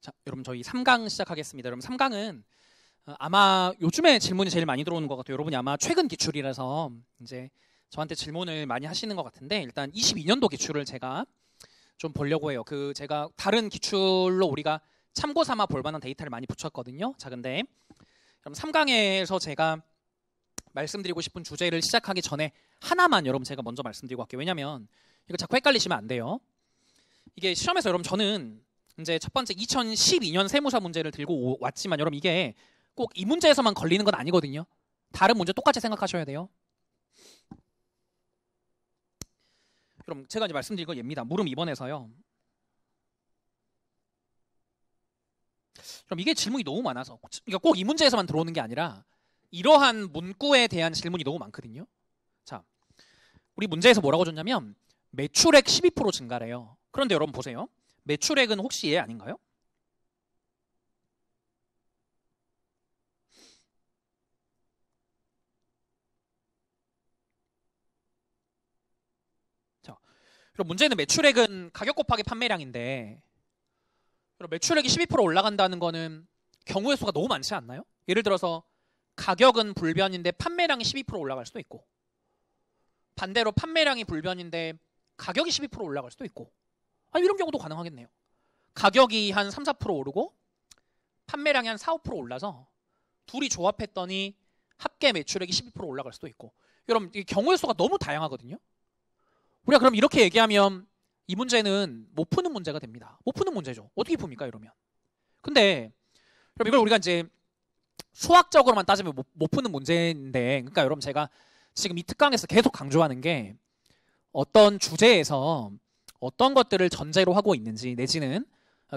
자, 여러분 저희 3강 시작하겠습니다. 여러분 3강은 아마 요즘에 질문이 제일 많이 들어오는 것 같아요. 여러분이 아마 최근 기출이라서 이제 저한테 질문을 많이 하시는 것 같은데, 일단 22년도 기출을 제가 좀 보려고 해요. 제가 다른 기출로 우리가 참고 삼아 볼 만한 데이터를 많이 붙였거든요. 자, 근데 그럼 3강에서 제가 말씀드리고 싶은 주제를 시작하기 전에 하나만 여러분 제가 먼저 말씀드리고 갈게요. 왜냐면 이거 자꾸 헷갈리시면 안 돼요. 이게 시험에서 여러분 저는 이제 첫 번째 2012년 세무사 문제를 들고 왔지만 여러분 이게 꼭 이 문제에서만 걸리는 건 아니거든요. 다른 문제 똑같이 생각하셔야 돼요. 그럼 제가 이제 말씀드린 건 얘입니다. 물음 2번에서요. 그럼 이게 질문이 너무 많아서, 그러니까 꼭 이 문제에서만 들어오는 게 아니라 이러한 문구에 대한 질문이 너무 많거든요. 자, 우리 문제에서 뭐라고 줬냐면 매출액 12% 증가래요. 그런데 여러분 보세요. 매출액은 혹시 얘 아닌가요? 자, 그럼 문제는 매출액은 가격 곱하기 판매량인데, 그럼 매출액이 12% 올라간다는 거는 경우의 수가 너무 많지 않나요? 예를 들어서 가격은 불변인데 판매량이 12% 올라갈 수도 있고, 반대로 판매량이 불변인데 가격이 12% 올라갈 수도 있고, 이런 경우도 가능하겠네요. 가격이 한 3, 4% 오르고 판매량이 한 4, 5% 올라서 둘이 조합했더니 합계 매출액이 12% 올라갈 수도 있고. 여러분 이 경우의 수가 너무 다양하거든요. 우리가 그럼 이렇게 얘기하면 이 문제는 못 푸는 문제가 됩니다. 못 푸는 문제죠. 어떻게 풉니까 이러면. 근데 그럼 이걸 우리가 이제 수학적으로만 따지면 못 푸는 문제인데, 그러니까 여러분 제가 지금 이 특강에서 계속 강조하는 게 어떤 주제에서 어떤 것들을 전제로 하고 있는지, 내지는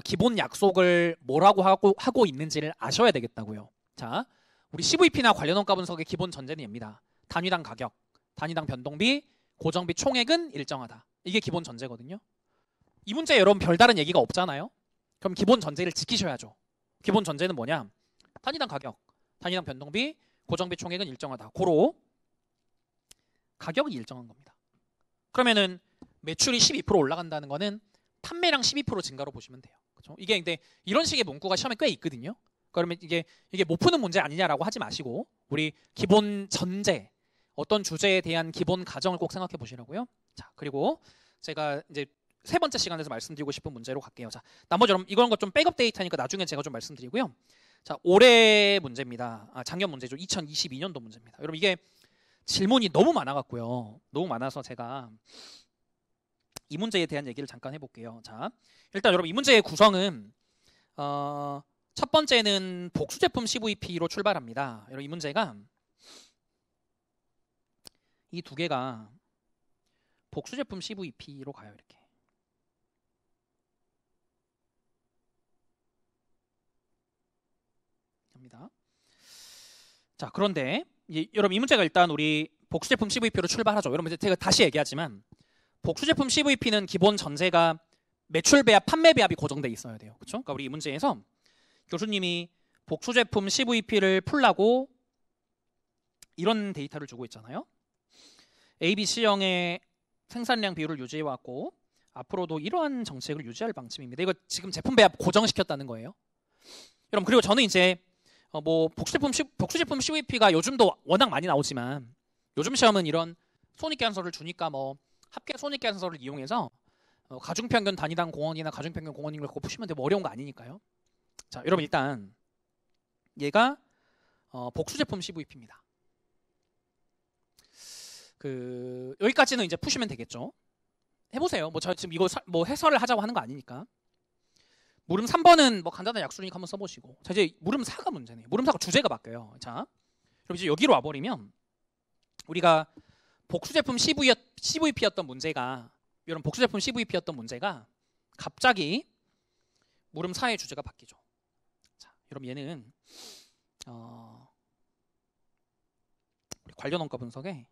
기본 약속을 뭐라고 하고 있는지를 아셔야 되겠다고요. 자, 우리 CVP나 관련 원가 분석의 기본 전제는 얘입니다. 단위당 가격, 단위당 변동비, 고정비 총액은 일정하다. 이게 기본 전제거든요. 이 문제에 여러분 별다른 얘기가 없잖아요. 그럼 기본 전제를 지키셔야죠. 기본 전제는 뭐냐? 단위당 가격, 단위당 변동비, 고정비 총액은 일정하다. 고로 가격이 일정한 겁니다. 그러면은 매출이 12% 올라간다는 거는 판매량 12% 증가로 보시면 돼요. 그렇죠? 이게 근데 이런 식의 문구가 시험에 꽤 있거든요. 그러면 이게 못 푸는 문제 아니냐라고 하지 마시고 우리 기본 전제, 어떤 주제에 대한 기본 가정을 꼭 생각해 보시라고요. 자, 그리고 제가 이제 세 번째 시간에서 말씀드리고 싶은 문제로 갈게요. 자, 나머지 여러분 이런 것 좀 백업 데이터니까 나중에 제가 좀 말씀드리고요. 자, 올해 문제입니다. 작년 문제죠. 2022년도 문제입니다. 여러분 이게 질문이 너무 많아갖고요. 너무 많아서 제가 이 문제에 대한 얘기를 잠깐 해볼게요. 자, 일단 여러분 이 문제의 구성은 첫 번째는 복수제품 CVP로 출발합니다. 여러분 이 문제가 이 두 개가 복수제품 CVP로 가요. 이렇게. 합니다. 자, 그런데 여러분 이 문제가 일단 우리 복수제품 CVP로 출발하죠. 여러분 제가 다시 얘기하지만 복수제품 CVP는 기본 전제가 매출 배합, 판매 배합이 고정돼 있어야 돼요. 그렇죠? 그러니까 우리 이 문제에서 교수님이 복수제품 CVP를 풀라고 이런 데이터를 주고 있잖아요. ABC형의 생산량 비율을 유지해 왔고 앞으로도 이러한 정책을 유지할 방침입니다. 이거 지금 제품 배합 고정시켰다는 거예요. 여러분 그리고 저는 이제 뭐 복수제품 CVP가 요즘도 워낙 많이 나오지만 요즘 시험은 이런 손익계산서를 주니까 뭐 합계 손익계산서를 이용해서 가중평균 단위당 공원이나 가중평균 공원인 걸 푸시면 되고 어려운 거 아니니까요. 자, 여러분 일단 얘가 복수제품 CVP입니다. 여기까지는 이제 푸시면 되겠죠. 해보세요. 뭐 저 지금 이거 뭐 해설을 하자고 하는 거 아니니까. 물음 3번은 뭐 간단한 약수니까 한번 써보시고. 자, 이제 물음 4가 문제네요. 물음 4가 주제가 바뀌어요. 자, 그럼 이제 여기로 와버리면 우리가 복수제품 CVP였던 문제가, 이런 복수제품 CVP였던 문제가 갑자기 물음 4의 주제가 바뀌죠. 자, 여러분 얘는 우리 관련 원가 분석에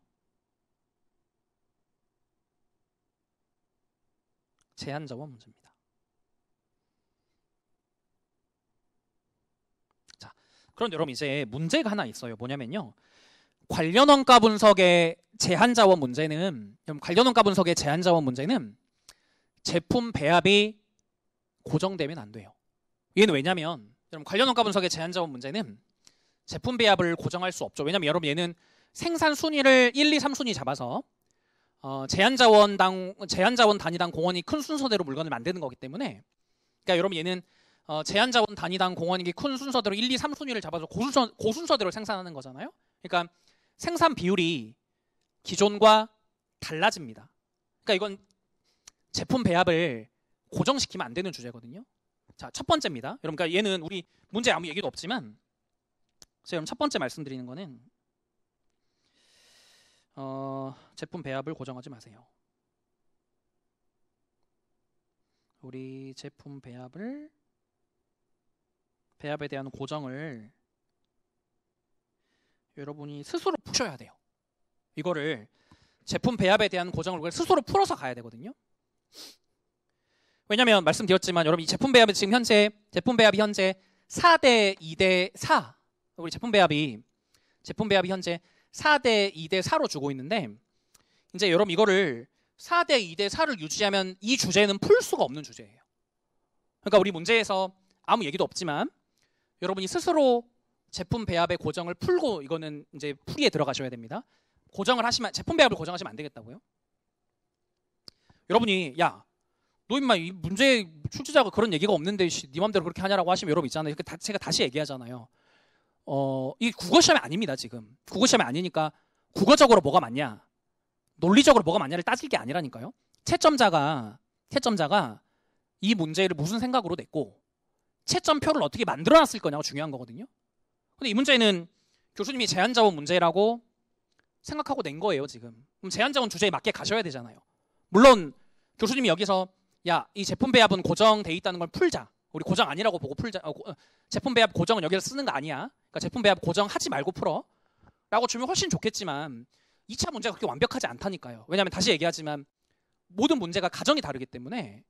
제한자원 문제입니다. 자, 그런데 여러분 이제 문제가 하나 있어요. 뭐냐면요. 관련 원가 분석의 제한자원 문제는, 제품 배합이 고정되면 안 돼요. 얘는 왜냐면 여러분 관련 원가 분석의 제한자원 문제는 제품 배합을 고정할 수 없죠. 왜냐면 여러분 얘는 생산 순위를 1, 2, 3순위 잡아서 제한자원 단위당 공원이 큰 순서대로 물건을 만드는 거기 때문에, 그러니까 여러분 얘는 제한자원 단위당 공원이 큰 순서대로 1, 2, 3순위를 잡아서 고순서대로 생산하는 거잖아요. 그러니까 생산 비율이 기존과 달라집니다. 그러니까 이건 제품 배합을 고정시키면 안 되는 주제거든요. 자, 첫 번째입니다. 여러분, 그러니까 얘는 우리 문제 아무 얘기도 없지만, 제가 여러분 첫 번째 말씀드리는 거는 제품 배합을 고정하지 마세요. 우리 제품 배합에 대한 고정을 여러분이 스스로 푸셔야 돼요. 이거를 제품 배합에 대한 고정을 스스로 풀어서 가야 되거든요. 왜냐면 말씀드렸지만 여러분 이 제품 배합이 현재 4대 2대 4. 우리 제품 배합이 현재 4대 2대 4로 주고 있는데, 이제 여러분 이거를 4대 2대 4를 유지하면 이 주제는 풀 수가 없는 주제예요. 그러니까 우리 문제에서 아무 얘기도 없지만 여러분이 스스로 제품 배합의 고정을 풀고 이거는 이제 풀이에 들어가셔야 됩니다. 제품 배합을 고정하시면 안 되겠다고요? 여러분이 너 임마 이 문제 출제자가 그런 얘기가 없는데 네 맘대로 그렇게 하냐라고 하시면 여러분 있잖아요. 제가 다시 얘기하잖아요. 이 국어 시험이 아닙니다. 지금 국어 시험이 아니니까 국어적으로 뭐가 맞냐, 논리적으로 뭐가 맞냐를 따질 게 아니라니까요. 채점자가 이 문제를 무슨 생각으로 냈고 채점표를 어떻게 만들어놨을 거냐가 중요한 거거든요. 근데 이 문제는 교수님이 제한자원 문제라고 생각하고 낸 거예요. 지금 그럼 제한자원 주제에 맞게 가셔야 되잖아요. 물론 교수님이 여기서 이 제품 배합은 고정돼 있다는 걸 풀자, 우리 고정 아니라고 보고 풀자, 제품 배합 고정은 여기서 쓰는 거 아니야, 그러니까 제품 배합 고정하지 말고 풀어 라고 주면 훨씬 좋겠지만 2차 문제가 그렇게 완벽하지 않다니까요. 왜냐하면 다시 얘기하지만 모든 문제가 가정이 다르기 때문에,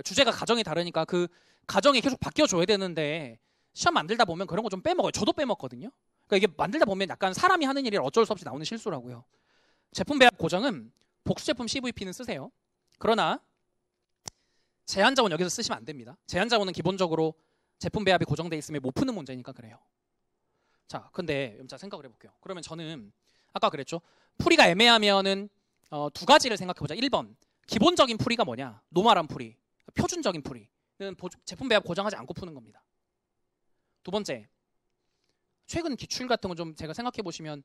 주제가 가정이 다르니까 그 가정이 계속 바뀌어줘야 되는데 시험 만들다 보면 그런 거 좀 빼먹어요. 저도 빼먹거든요. 그러니까 이게 만들다 보면 약간 사람이 하는 일이 어쩔 수 없이 나오는 실수라고요. 제품 배합 고정은 복수제품 CVP는 쓰세요. 그러나 제한자원 여기서 쓰시면 안 됩니다. 제한자원은 기본적으로 제품 배합이 고정돼 있으면 못 푸는 문제니까 그래요. 자, 근데 자 생각을 해볼게요. 그러면 저는 아까 그랬죠. 풀이가 애매하면은 두 가지를 생각해보자. 1번 기본적인 풀이가 뭐냐, 노멀한 풀이, 표준적인 풀이는 제품 배합 고정하지 않고 푸는 겁니다. 두 번째, 최근 기출 같은 건 좀 제가 생각해 보시면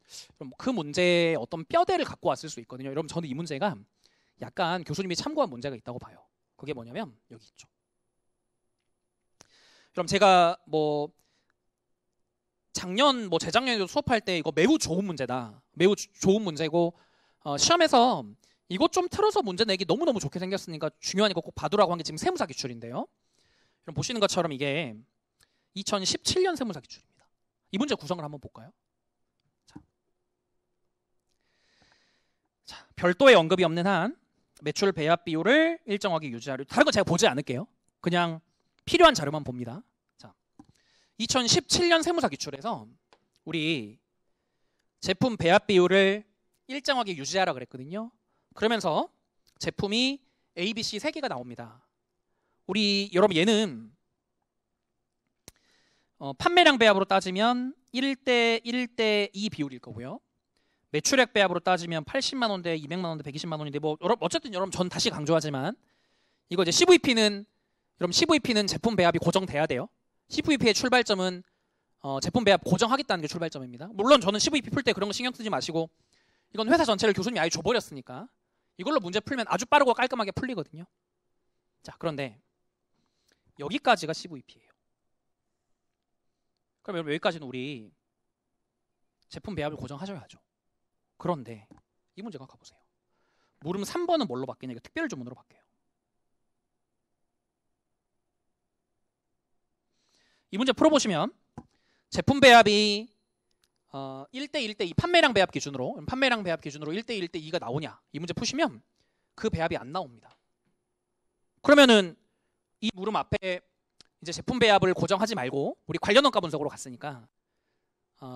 그 문제에 어떤 뼈대를 갖고 왔을 수 있거든요. 여러분 저는 이 문제가 약간 교수님이 참고한 문제가 있다고 봐요. 그게 뭐냐면 여기 있죠. 그럼 제가 작년 재작년에도 수업할 때 이거 매우 좋은 문제다, 매우 좋은 문제고 시험에서 이거 좀 틀어서 문제 내기 너무너무 좋게 생겼으니까 중요하니까 꼭 봐두라고 한 게 지금 세무사 기출인데요. 그럼 보시는 것처럼 이게 2017년 세무사 기출입니다. 이 문제 구성을 한번 볼까요? 자, 별도의 언급이 없는 한 매출 배합 비율을 일정하게 유지하려. 다른 건 제가 보지 않을게요. 그냥 필요한 자료만 봅니다. 자, 2017년 세무사 기출에서 우리 제품 배합 비율을 일정하게 유지하라 그랬거든요. 그러면서 제품이 A, B, C 3개가 나옵니다. 우리 여러분 얘는 판매량 배합으로 따지면 1대 1대 2 비율일 거고요. 매출액 배합으로 따지면 80만 원대 200만 원대 120만 원인데 어쨌든 여러분 전 다시 강조하지만 이거 이제 CVP는 제품 배합이 고정돼야 돼요. CVP의 출발점은 제품 배합 고정하겠다는 게 출발점입니다. 물론 저는 CVP 풀 때 그런 거 신경 쓰지 마시고 이건 회사 전체를 교수님이 아예 줘버렸으니까 이걸로 문제 풀면 아주 빠르고 깔끔하게 풀리거든요. 자, 그런데 여기까지가 CVP예요. 그럼 여러분 여기까지는 우리 제품 배합을 고정하셔야죠. 그런데 이 문제 가보세요. 물음 3번은 뭘로 바뀌냐? 이거 특별 주문으로 바뀌어요. 이 문제 풀어보시면 제품 배합이 1대 1대 2 판매량 배합 기준으로 1대 1대 2가 나오냐? 이 문제 푸시면 그 배합이 안 나옵니다. 그러면은 이 물음 앞에 이제 제품 배합을 고정하지 말고 우리 관련 원가 분석으로 갔으니까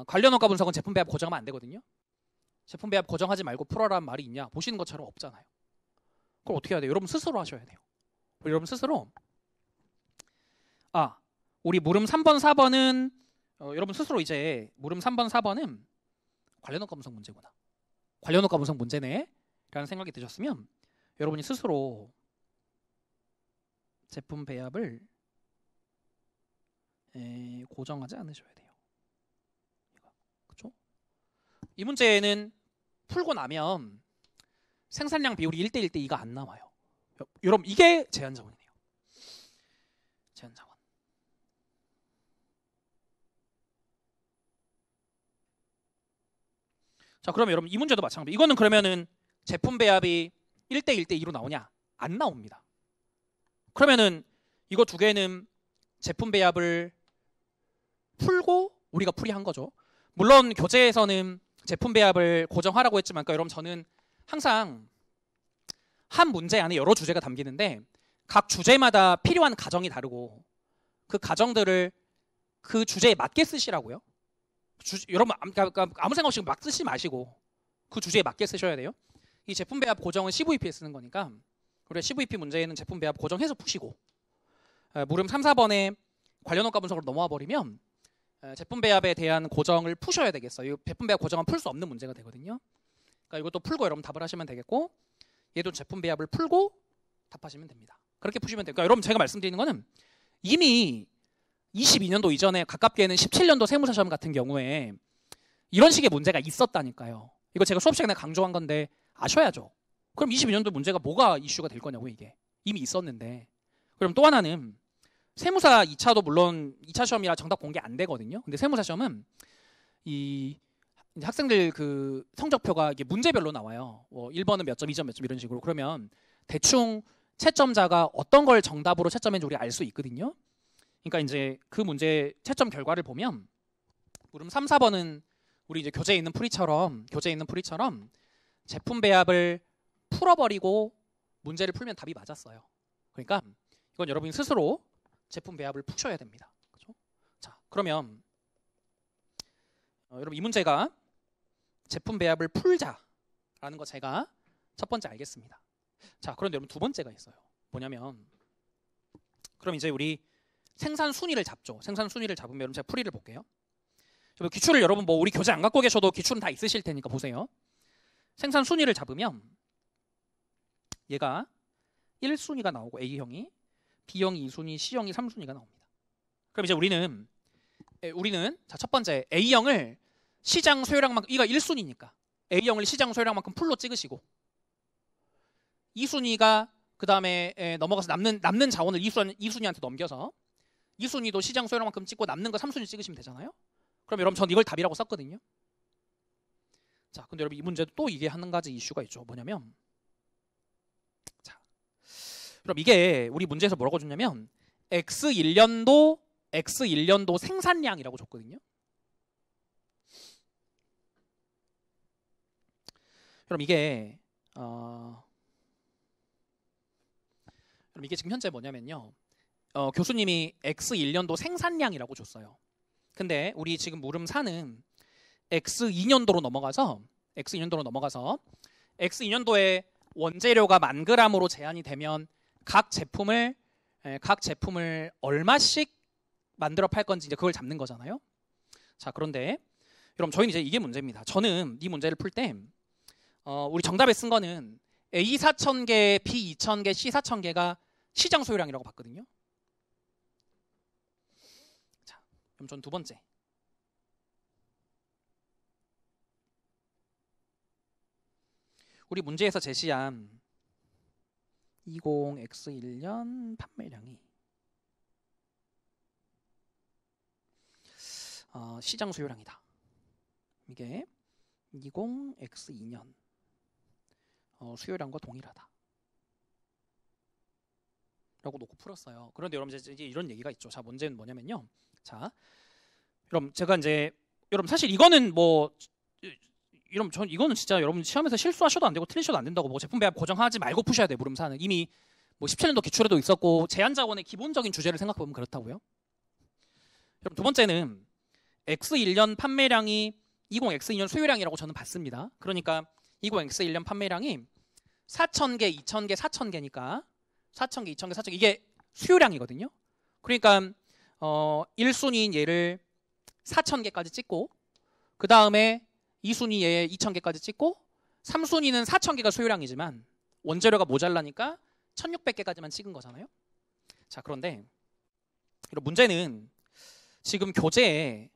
관련 원가 분석은 제품 배합 고정하면 안 되거든요. 제품 배합 고정하지 말고 풀어라는 말이 있냐? 보시는 것처럼 없잖아요. 그럼 어떻게 해야 돼요? 여러분 스스로 하셔야 돼요. 여러분 스스로 우리 물음 3번, 4번은 여러분 스스로 이제 물음 3번, 4번은 관련어과 분석 문제구나. 관련어과 분석 문제네 라는 생각이 드셨으면 여러분이 스스로 제품 배합을 고정하지 않으셔야 돼요. 그렇죠? 이 문제는 풀고 나면 생산량 비율이 1대 1대 2가 안 나와요. 여러분 이게 제한자원이네요. 제한자원. 자, 그러면 여러분 이 문제도 마찬가지. 이거는 그러면은 제품 배합이 1대 1대 2로 나오냐? 안 나옵니다. 그러면은 이거 두 개는 제품 배합을 풀고 우리가 풀이한 거죠. 물론 교재에서는 제품 배합을 고정하라고 했지만, 그러니까 여러분 저는 항상 한 문제 안에 여러 주제가 담기는데 각 주제마다 필요한 가정이 다르고 그 가정들을 그 주제에 맞게 쓰시라고요. 여러분 아무 생각 없이 막 쓰지 마시고 그 주제에 맞게 쓰셔야 돼요. 이 제품 배합 고정은 CVP에 쓰는 거니까 우리가 CVP 문제에는 제품 배합 고정해서 푸시고, 물음 3, 4번에 관련어과 분석으로 넘어와 버리면 제품 배합에 대한 고정을 푸셔야 되겠어요. 이 제품 배합 고정은 풀 수 없는 문제가 되거든요. 그러니까 이것도 풀고 여러분 답을 하시면 되겠고, 얘도 제품 배합을 풀고 답하시면 됩니다. 그렇게 푸시면 돼요. 그러니까 여러분 제가 말씀드리는 거는 이미 22년도 이전에 가깝게는 17년도 세무사 시험 같은 경우에 이런 식의 문제가 있었다니까요. 이거 제가 수업 시간에 강조한 건데 아셔야죠. 그럼 22년도 문제가 뭐가 이슈가 될 거냐고. 이게 이미 있었는데. 그럼 또 하나는 세무사 2차도 물론 2차 시험이라 정답 공개 안 되거든요. 근데 세무사 시험은 이 학생들 그 성적표가 이게 문제별로 나와요. 뭐 1번은 몇 점, 2점 몇 점 이런 식으로. 그러면 대충 채점자가 어떤 걸 정답으로 채점했는지 우리가 알 수 있거든요. 그러니까 이제 그 문제 채점 결과를 보면 물음 3, 4번은 우리 이제 교재에 있는 풀이처럼 제품 배합을 풀어버리고 문제를 풀면 답이 맞았어요. 그러니까 이건 여러분이 스스로 제품 배합을 푸셔야 됩니다. 그렇죠? 자, 그러면 여러분 이 문제가 제품 배합을 풀자라는 거 제가 첫 번째 알겠습니다. 자, 그런데 여러분 두 번째가 있어요. 뭐냐면 그럼 이제 우리 생산 순위를 잡죠. 생산 순위를 잡으면 여러분 제가 풀이를 볼게요. 기출을 여러분 뭐 우리 교재 안 갖고 계셔도 기출은 다 있으실 테니까 보세요. 생산 순위를 잡으면 얘가 1순위가 나오고 A형이, B형이 2순위, C형이 3순위가 나옵니다. 그럼 이제 우리는 자, 첫 번째 A형을 시장 소요량만큼, 이가 1순위니까 A형을 시장 소요량만큼 풀로 찍으시고 2순위가 그 다음에 넘어가서 남는 자원을 2순위한테 넘겨서 2순위도 시장 소요량만큼 찍고 남는 거 3순위 찍으시면 되잖아요. 그럼 여러분 전 이걸 답이라고 썼거든요. 자, 근데 여러분 이 문제도 또 이게 한 가지 이슈가 있죠. 뭐냐면 자, 그럼 이게 우리 문제에서 뭐라고 줬냐면 X1년도 생산량이라고 줬거든요. 그럼 이게 지금 현재 뭐냐면요. 교수님이 X1년도 생산량이라고 줬어요. 근데 우리 지금 물음 4는 X2년도로 넘어가서 X2년도에 원재료가 10,000g으로 제한이 되면 각 제품을 얼마씩 만들어 팔 건지 이제 그걸 잡는 거잖아요. 자, 그런데 여러분 저희는 이제 이게 문제입니다. 저는 이 문제를 풀 때 우리 정답에 쓴 거는 A 4,000개, B 2,000개, C 4,000개가 시장 소요량이라고 봤거든요. 자, 그럼 전 두 번째. 우리 문제에서 제시한 20X1년 판매량이 시장 소요량이다. 이게 20X2년 수요량과 동일하다. 라고 놓고 풀었어요. 그런데 여러분 이제 이런 얘기가 있죠. 자, 문제는 뭐냐면요. 자, 여러분 제가 이제 여러분 사실 이거는 뭐 여러분 전 이거는 진짜 여러분 시험에서 실수하셔도 안 되고 틀리셔도 안 된다고 뭐 제품 배합 고정하지 말고 푸셔야 돼요. 물음사는 이미 뭐 17년도 기출에도 있었고 제한자원의 기본적인 주제를 생각해 보면 그렇다고요. 여러분 두 번째는 X1년 판매량이 20X2년 수요량이라고 저는 봤습니다. 그러니까 20X1년 판매량이 4,000개, 2,000개, 4,000개니까 4,000개, 2,000개, 4,000개 이게 수요량이거든요. 그러니까 1순위인 얘를 4,000개까지 찍고 그 다음에 2순위 얘 2,000개까지 찍고 3순위는 4,000개가 소요량이지만 원재료가 모자라니까 1,600개까지만 찍은 거잖아요. 자, 그런데 이런 문제는 지금 교재에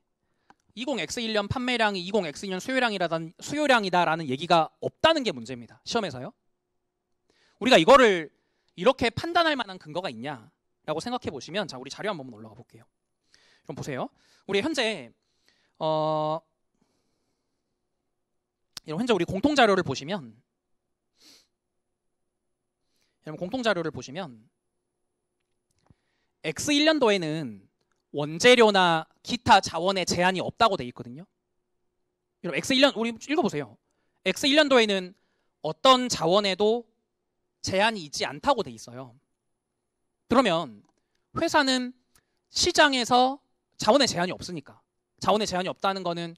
20X1년 판매량이 20X2년 수요량이다라는 얘기가 없다는 게 문제입니다. 시험에서요. 우리가 이거를 이렇게 판단할 만한 근거가 있냐라고 생각해 보시면, 자, 우리 자료 한번 올라가 볼게요. 그럼 보세요. 우리 현재 우리 공통 자료를 보시면, 여러분 공통 자료를 보시면 X1년도에는 원재료나 기타 자원의 제한이 없다고 돼 있거든요. 여러분 X1년 우리 읽어보세요. X1년도에는 어떤 자원에도 제한이 있지 않다고 돼 있어요. 그러면 회사는 시장에서 자원의 제한이 없으니까, 자원의 제한이 없다는 거는,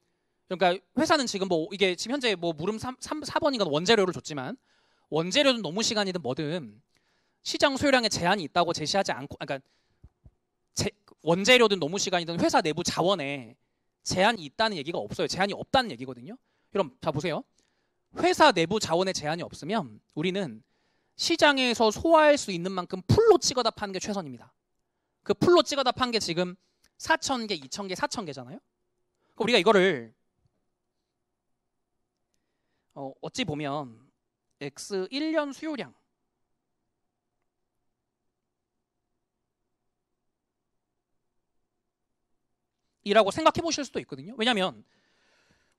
그러니까 회사는 지금 뭐 이게 지금 현재 뭐 물음 4번이건 원재료를 줬지만 원재료든 노무 시간이든 뭐든 시장 소요량에 제한이 있다고 제시하지 않고, 그러니까 원재료든 노무 시간이든 회사 내부 자원에 제한이 있다는 얘기가 없어요. 제한이 없다는 얘기거든요. 그럼 자 보세요. 회사 내부 자원에 제한이 없으면 우리는 시장에서 소화할 수 있는 만큼 풀로 찍어다 파는 게 최선입니다. 그 풀로 찍어다 판 게 지금 4,000개, 2,000개, 4,000개잖아요. 우리가 이거를 어찌 보면 X1년 수요량 이라고 생각해 보실 수도 있거든요. 왜냐하면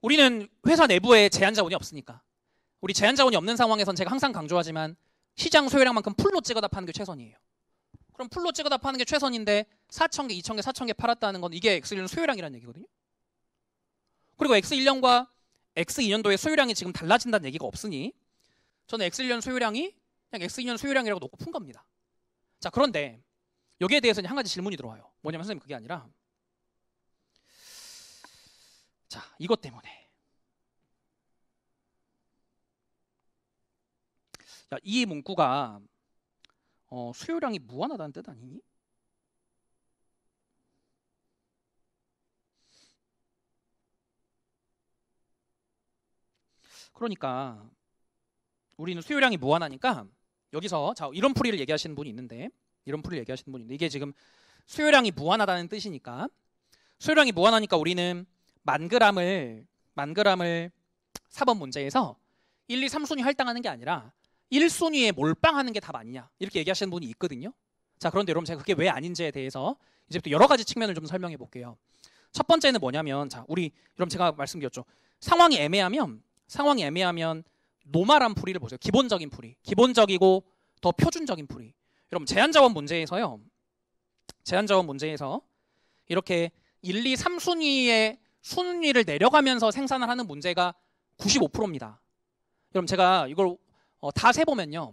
우리는 회사 내부에 제한 자원이 없으니까. 우리 제한 자원이 없는 상황에선 제가 항상 강조하지만 시장 소요량만큼 풀로 찍어다 파는 게 최선이에요. 그럼 풀로 찍어다 파는 게 최선인데 4,000개, 2,000개, 4,000개 팔았다는 건 이게 X1년 수요량이라는 얘기거든요. 그리고 X1년과 X2년도의 소요량이 지금 달라진다는 얘기가 없으니 저는 X1년 소요량이 그냥 X2년 소요량이라고 놓고 푼 겁니다. 자, 그런데 여기에 대해서는 한 가지 질문이 들어와요. 뭐냐면 선생님 그게 아니라, 자, 이것 때문에. 자, 이 문구가 수요량이 무한하다는 뜻 아니니? 그러니까 우리는 수요량이 무한하니까 여기서 자, 이런 풀이를 얘기하시는 분이 있는데, 이게 지금 수요량이 무한하다는 뜻이니까, 수요량이 무한하니까 우리는 만 그램을 4번 문제에서 1, 2, 3순위 할당하는 게 아니라 1순위에 몰빵하는 게 답 아니냐, 이렇게 얘기하시는 분이 있거든요. 자, 그런데 여러분 제가 그게 왜 아닌지에 대해서 이제부터 여러 가지 측면을 좀 설명해 볼게요. 첫 번째는 뭐냐면, 자, 우리 여러분 제가 말씀드렸죠. 상황이 애매하면 노멀한 풀이를 보세요. 기본적인 풀이, 기본적이고 더 표준적인 풀이. 여러분 제한자원 문제에서 이렇게 1, 2, 3순위의 순위를 내려가면서 생산을 하는 문제가 95%입니다. 여러분 제가 이걸 다 세보면요,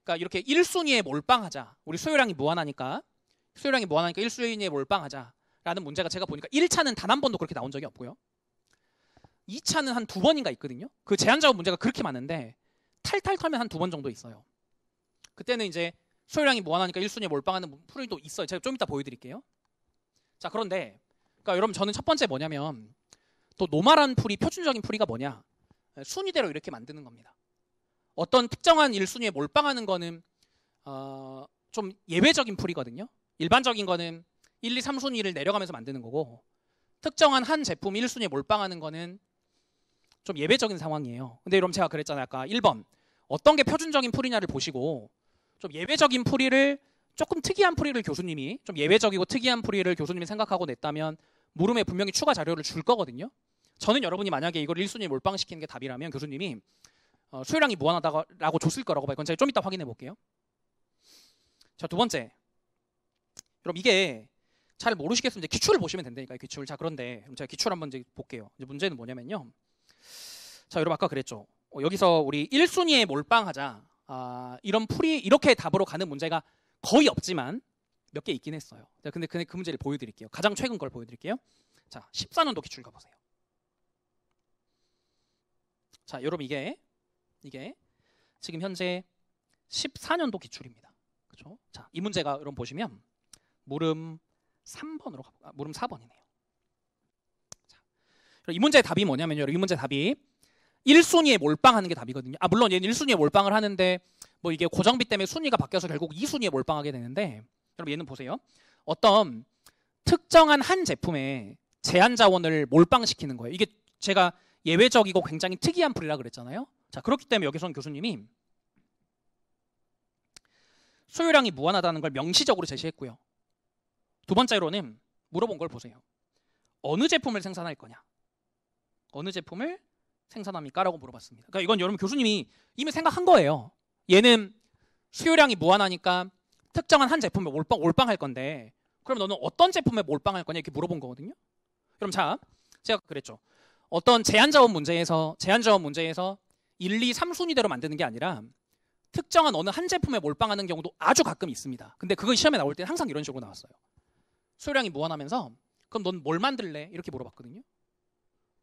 그러니까 이렇게 1순위에 몰빵하자, 우리 소요량이 무한하니까 1순위에 몰빵하자라는 문제가 제가 보니까 1차는 단 한 번도 그렇게 나온 적이 없고요, 2차는 한 2번인가 있거든요. 그 제한자원 문제가 그렇게 많은데 탈탈 털면 한 2번 정도 있어요. 그때는 이제 소요량이 무한하니까 1순위에 몰빵하는 풀이도 있어요. 제가 좀 이따 보여드릴게요. 자, 그런데 그러니까 여러분 저는 첫 번째 뭐냐면, 또 노멀한 풀이, 표준적인 풀이가 뭐냐, 순위대로 이렇게 만드는 겁니다. 어떤 특정한 1순위에 몰빵하는 거는 좀 예외적인 풀이거든요. 일반적인 거는 1, 2, 3순위를 내려가면서 만드는 거고, 특정한 한 제품 1순위에 몰빵하는 거는 좀 예외적인 상황이에요. 근데 여러분 제가 그랬잖아요. 아까 1번 어떤 게 표준적인 풀이냐를 보시고, 좀 예외적인 풀이를, 조금 특이한 풀이를 교수님이, 좀 예외적이고 특이한 풀이를 교수님이 생각하고 냈다면 물음에 분명히 추가 자료를 줄 거거든요. 저는 여러분이 만약에 이걸 1순위에 몰빵시키는 게 답이라면 교수님이 수요량이 무한하다고 줬을 거라고 봐요. 그건 제가 좀 이따 확인해 볼게요. 자, 두 번째, 여러분 이게 잘 모르시겠으면 이제 기출을 보시면 된다니까요. 기출. 자, 그런데 제가 기출 한번 이제 볼게요. 이제 문제는 뭐냐면요, 자, 여러분 아까 그랬죠. 여기서 우리 1순위에 몰빵하자, 이런 풀이, 이렇게 답으로 가는 문제가 거의 없지만 몇 개 있긴 했어요. 자, 근데 그 문제를 보여드릴게요. 가장 최근 걸 보여드릴게요. 자, 14년도 기출 가보세요. 자, 여러분 이게 지금 현재 14년도 기출입니다. 그렇죠? 자, 이 문제가 여러분 보시면 물음 3번으로 가볼까? 물음 4번이네요. 자, 이 문제의 답이 뭐냐면요. 이 문제 답이 1순위에 몰빵하는 게 답이거든요. 물론 얘는 1순위에 몰빵을 하는데 뭐 이게 고정비 때문에 순위가 바뀌어서 결국 2순위에 몰빵하게 되는데, 여러분 얘는 보세요. 어떤 특정한 한 제품에 제한 자원을 몰빵시키는 거예요. 이게 제가 예외적이고 굉장히 특이한 풀이라 그랬잖아요. 자, 그렇기 때문에 여기서는 교수님이 수요량이 무한하다는 걸 명시적으로 제시했고요. 두 번째로는 물어본 걸 보세요. 어느 제품을 생산할 거냐? 어느 제품을 생산합니까? 라고 물어봤습니다. 그러니까 이건 여러분 교수님이 이미 생각한 거예요. 얘는 수요량이 무한하니까 특정한 한 제품에 몰빵할 건데, 그럼 너는 어떤 제품에 몰빵할 거냐? 이렇게 물어본 거거든요. 그럼 자, 제가 그랬죠. 어떤 제한자원 문제에서 1, 2, 3순위대로 만드는 게 아니라 특정한 어느 한 제품에 몰빵하는 경우도 아주 가끔 있습니다. 근데 그건 시험에 나올 때 항상 이런 식으로 나왔어요. 수요량이 무한하면서 그럼 넌 뭘 만들래? 이렇게 물어봤거든요.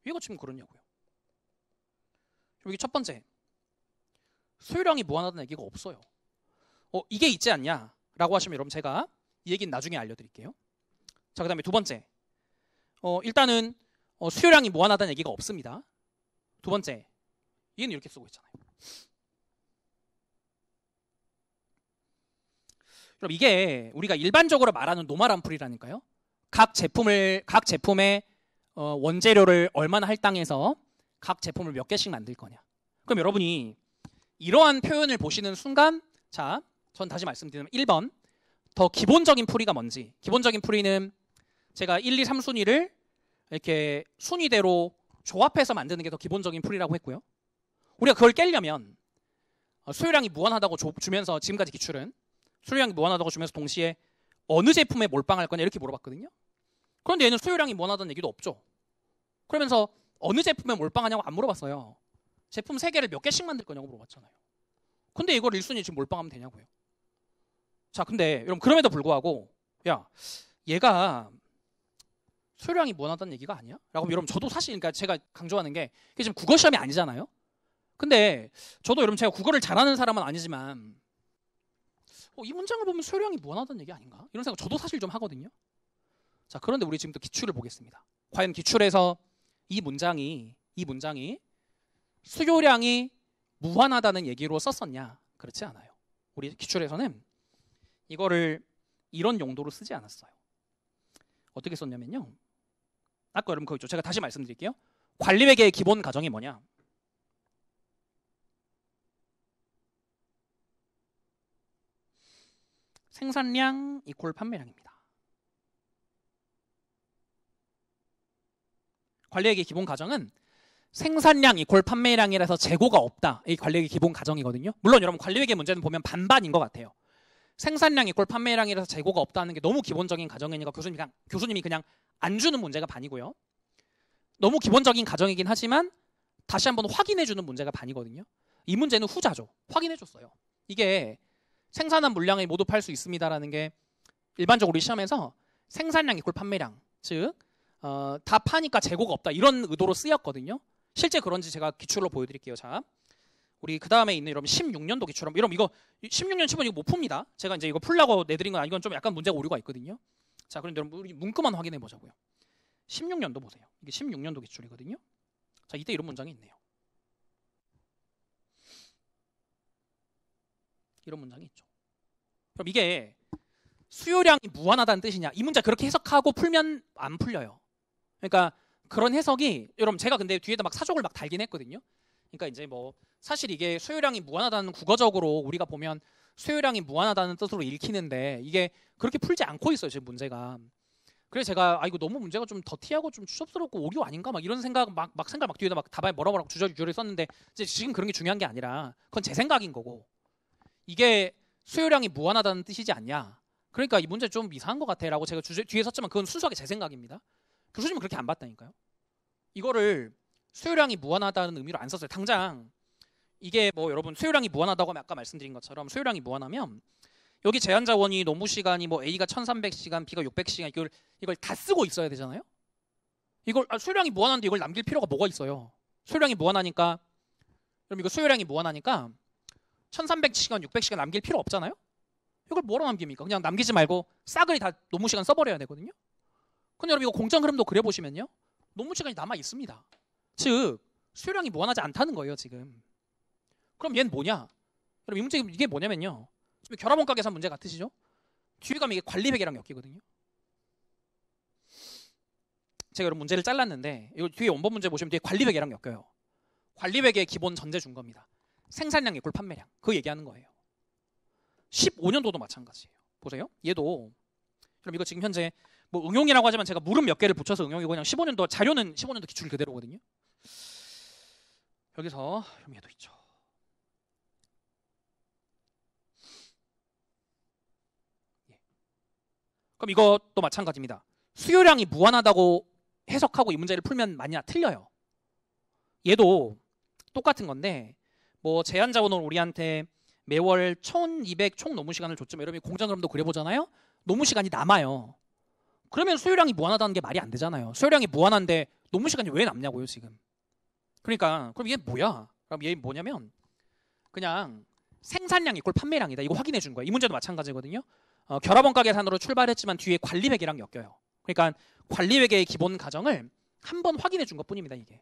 이거 지금 그러냐고요. 여기 첫 번째, 수요량이 무한하다는 얘기가 없어요. 이게 있지 않냐? 라고 하시면 여러분 제가 이 얘기는 나중에 알려드릴게요. 자, 그 다음에 두 번째, 일단은 수요량이 무한하다는 얘기가 없습니다. 두 번째, 얘는 이렇게 쓰고 있잖아요. 그럼 이게 우리가 일반적으로 말하는 노멀한 풀이라니까요. 각 제품의 원재료를 얼마나 할당해서 각 제품을 몇 개씩 만들 거냐. 그럼 여러분이 이러한 표현을 보시는 순간, 자, 전 다시 말씀드리면 1번, 더 기본적인 풀이가 뭔지. 기본적인 풀이는 제가 1, 2, 3순위를 이렇게 순위대로 조합해서 만드는 게 더 기본적인 풀이라고 했고요. 우리가 그걸 깨려면 수요량이 무한하다고 주면서, 지금까지 기출은 수요량이 무한하다고 주면서 동시에 어느 제품에 몰빵할 거냐 이렇게 물어봤거든요. 그런데 얘는 수요량이 무한하다는 얘기도 없죠. 그러면서 어느 제품에 몰빵하냐고 안 물어봤어요. 제품 3개를 몇 개씩 만들 거냐고 물어봤잖아요. 근데 이걸 1순위 지금 몰빵하면 되냐고요. 자, 근데 여러분 그럼에도 불구하고 야, 얘가 수요량이 무한하다는 얘기가 아니야? 라고 여러분 저도 사실, 그러니까 제가 강조하는 게 이게 지금 국어 시험이 아니잖아요. 근데 저도 여러분 제가 국어를 잘하는 사람은 아니지만 이 문장을 보면 수요량이 무한하다는 얘기 아닌가? 이런 생각 저도 사실 좀 하거든요. 자, 그런데 우리 지금 또 기출을 보겠습니다. 과연 기출에서 이 문장이 수요량이 무한하다는 얘기로 썼었냐? 그렇지 않아요. 우리 기출에서는 이거를 이런 용도로 쓰지 않았어요. 어떻게 썼냐면요. 아까 여러분 그거 있죠. 제가 다시 말씀드릴게요. 관리회계의 기본 가정이 뭐냐? 생산량 이퀄 판매량입니다. 관리회계의 기본 가정은 생산량 이퀄 판매량이라서 재고가 없다. 이 관리회계 기본 가정이거든요. 물론 여러분 관리회계 문제는 보면 반반인 것 같아요. 생산량 이퀄 판매량이라서 재고가 없다는 게 너무 기본적인 가정이니까 교수님이 그냥 안 주는 문제가 반이고요. 너무 기본적인 가정이긴 하지만 다시 한번 확인해주는 문제가 반이거든요. 이 문제는 후자죠. 확인해줬어요. 이게 생산한 물량을 모두 팔 수 있습니다라는 게 일반적으로 우리 시험에서 생산량 이퀄 판매량, 즉 다 파니까 재고가 없다 이런 의도로 쓰였거든요. 실제 그런지 제가 기출로 보여드릴게요. 자, 우리 그 다음에 있는 여러분 16년도 기출, 여러분 이거 16년 치면 이거 못 풉니다. 제가 이제 이거 풀라고 내드린 건 아니건 좀 약간 문제가 오류가 있거든요. 자, 그럼 여러분 우리 문구만 확인해 보자고요. 16년도 보세요. 이게 16년도 기출이거든요. 자, 이때 이런 문장이 있네요. 이런 문장이 있죠. 그럼 이게 수요량이 무한하다는 뜻이냐? 이 문제 그렇게 해석하고 풀면 안 풀려요. 그러니까 그런 해석이, 여러분 제가 근데 뒤에다 막 사족을 막 달긴 했거든요. 그러니까 이제 뭐 사실 이게 수요량이 무한하다는, 국어적으로 우리가 보면 수요량이 무한하다는 뜻으로 읽히는데 이게 그렇게 풀지 않고 있어요, 지금 문제가. 그래서 제가 이거 너무 문제가 좀 더티하고 좀 추접스럽고 오류 아닌가 막 이런 생각 막 뒤에다 막 답안에 뭐라고 주저주저를 썼는데 이제 지금 그런 게 중요한 게 아니라 그건 제 생각인 거고, 이게 수요량이 무한하다는 뜻이지 않냐? 그러니까 이 문제 좀 이상한 것 같아라고 제가 뒤에 썼지만 그건 순수하게 제 생각입니다. 교수님은 그렇게 안 봤다니까요. 이거를 수요량이 무한하다는 의미로 안 썼어요. 당장 이게 뭐 여러분 수요량이 무한하다고 하면 아까 말씀드린 것처럼 수요량이 무한하면 여기 제한 자원이 노무 시간이 뭐 A가 1300시간, B가 600시간 이걸 다 쓰고 있어야 되잖아요. 이걸 수요량이 무한한데 이걸 남길 필요가 뭐가 있어요? 수요량이 무한하니까, 그럼 이거 수요량이 무한하니까 1300시간, 600시간 남길 필요 없잖아요. 이걸 뭐로 남깁니까? 그냥 남기지 말고 싸그리 다 논문 시간 써버려야 되거든요. 근데 여러분 이거 공정 흐름도 그려보시면요. 논문 시간이 남아 있습니다. 즉 수요량이 무한하지 않다는 거예요 지금. 그럼 얘는 뭐냐? 여러분 이 문제 이게 뭐냐면요. 지금 결합원가 계산 문제 같으시죠? 뒤에 가면 이게 관리회계랑 엮이거든요. 제가 여러분 문제를 잘랐는데 이 뒤에 원본 문제 보시면 뒤에 관리회계랑 엮여요. 관리회계의 기본 전제 준 겁니다. 생산량 이꼴 판매량. 그거 얘기하는 거예요. 15년도도 마찬가지예요. 보세요. 얘도 그럼 이거 지금 현재 뭐 응용이라고 하지만 제가 물음 몇 개를 붙여서 응용이고 그냥 15년도 자료는 15년도 기출 그대로거든요. 여기서 그럼 얘도 있죠. 예. 그럼 이것도 마찬가지입니다. 수요량이 무한하다고 해석하고 이 문제를 풀면 맞냐? 틀려요. 얘도 똑같은 건데 뭐 제한 자원은 우리한테 매월 1200 총 논문 시간을 줬지만 여러분이 공정 흐름도 그려보잖아요. 논문 시간이 남아요. 그러면 수요량이 무한하다는 게 말이 안 되잖아요. 수요량이 무한한데 논문 시간이 왜 남냐고요 지금. 그러니까 그럼 얘 뭐야? 그럼 얘 뭐냐면 그냥 생산량 이꼴 판매량이다. 이거 확인해 준 거예요. 이 문제도 마찬가지거든요. 결합원가 계산으로 출발했지만 뒤에 관리회계랑 엮여요. 그러니까 관리회계의 기본 가정을 한번 확인해 준 것뿐입니다. 이게.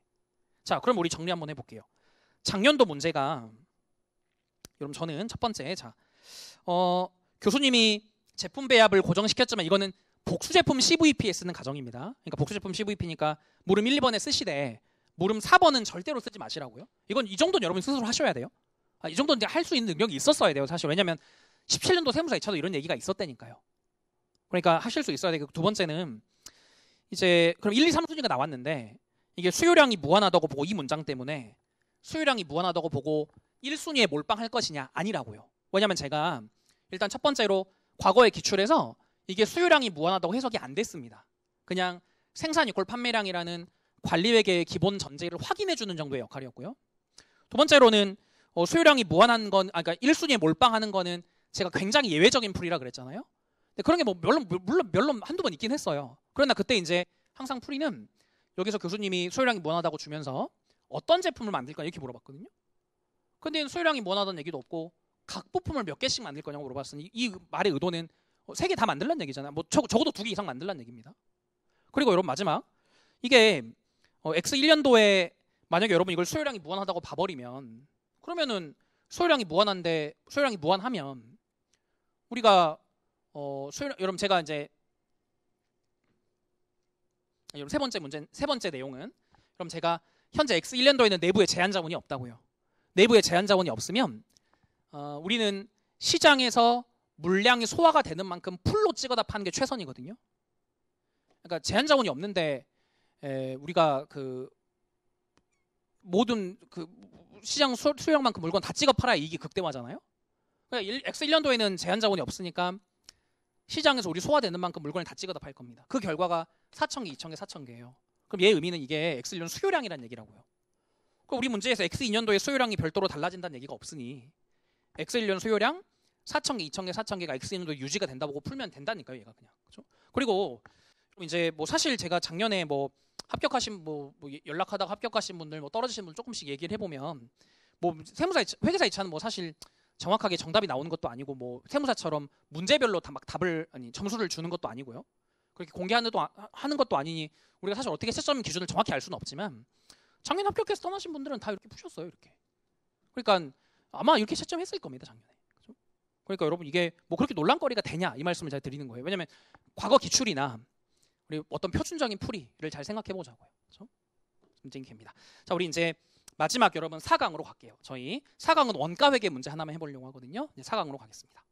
자, 그럼 우리 정리 한번 해볼게요. 작년도 문제가 여러분 저는 첫 번째 교수님이 제품 배합을 고정시켰지만 이거는 복수제품 CVP에 쓰는 가정입니다. 그러니까 복수제품 CVP니까 물음 1, 2번에 쓰시되 물음 4번은 절대로 쓰지 마시라고요. 이건 이 정도는 여러분 스스로 하셔야 돼요. 이 정도는 할 수 있는 능력이 있었어야 돼요. 사실 왜냐면 17년도 세무사 2차도 이런 얘기가 있었다니까요. 그러니까 하실 수 있어야 되고 두 번째는 이제 그럼 1, 2, 3순위가 나왔는데 이게 수요량이 무한하다고 보고 이 문장 때문에 수요량이 무한하다고 보고 1순위에 몰빵할 것이냐? 아니라고요. 왜냐면 제가 일단 첫 번째로 과거에 기출해서 이게 수요량이 무한하다고 해석이 안 됐습니다. 그냥 생산 이꼴 판매량이라는 관리회계의 기본 전제를 확인해주는 정도의 역할이었고요. 두 번째로는 수요량이 무한한 건, 그러니까 1순위에 몰빵하는 거는 제가 굉장히 예외적인 풀이라 그랬잖아요. 근데 그런 게 뭐 물론 한두 번 있긴 했어요. 그러나 그때 이제 항상 풀이는 여기서 교수님이 수요량이 무한하다고 주면서 어떤 제품을 만들 거냐 이렇게 물어봤거든요. 근데 수요량이 무한하다는 얘기도 없고 각 부품을 몇 개씩 만들 거냐고 물어봤으니 이 말의 의도는 3개 다 만들란 얘기잖아요. 뭐 적어도 2개 이상 만들란 얘기입니다. 그리고 여러분 마지막 이게 X1년도에 만약에 여러분 이걸 수요량이 무한하다고 봐버리면 그러면은 수요량이 무한하면 우리가 여러분 제가 이제 여러분 세 번째 내용은 그럼 제가 현재 X1년도에는 내부에 제한 자원이 없다고요. 내부에 제한 자원이 없으면 우리는 시장에서 물량이 소화가 되는 만큼 풀로 찍어다 파는 게 최선이거든요. 그러니까 제한 자원이 없는데 우리가 그 모든 그 시장 수요량만큼 물건 다 찍어 팔아야 이익이 극대화잖아요. 그러니까 X1년도에는 제한 자원이 없으니까 시장에서 우리 소화되는 만큼 물건을 다 찍어다 팔 겁니다. 그 결과가 4,000개, 2,000개, 4,000개예요. 그럼 얘의 의미는 이게 X1년 수요량이라는 얘기라고요. 그럼 우리 문제에서 X2년도의 수요량이 별도로 달라진다는 얘기가 없으니 X1년 수요량 4,000개, 2,000개, 4,000개가 X2년도에 유지가 된다 보고 풀면 된다니까요, 얘가 그냥. 그렇죠? 그리고 이제 뭐 사실 제가 작년에 뭐 합격하신 뭐 연락하다가 합격하신 분들 뭐 떨어지신 분들 조금씩 얘기를 해보면 뭐 세무사 회계사 2차는 뭐 사실 정확하게 정답이 나오는 것도 아니고 뭐 세무사처럼 문제별로 다 막 점수를 주는 것도 아니고요. 그렇게 공개하는 것도 아니니 우리가 사실 어떻게 채점 기준을 정확히 알 수는 없지만 작년 합격해서 떠나신 분들은 다 이렇게 푸셨어요, 이렇게. 그러니까 아마 이렇게 채점했을 겁니다, 작년에. 그렇죠? 그러니까 여러분 이게 뭐 그렇게 논란거리가 되냐 이 말씀을 제가 드리는 거예요. 왜냐하면 과거 기출이나 우리 어떤 표준적인 풀이를 잘 생각해 보자고요. 그렇죠? 문제입니다. 자, 우리 이제 마지막 여러분 4강으로 갈게요. 저희 4강은 원가 회계 문제 하나만 해보려고 하거든요. 이제 4강으로 가겠습니다.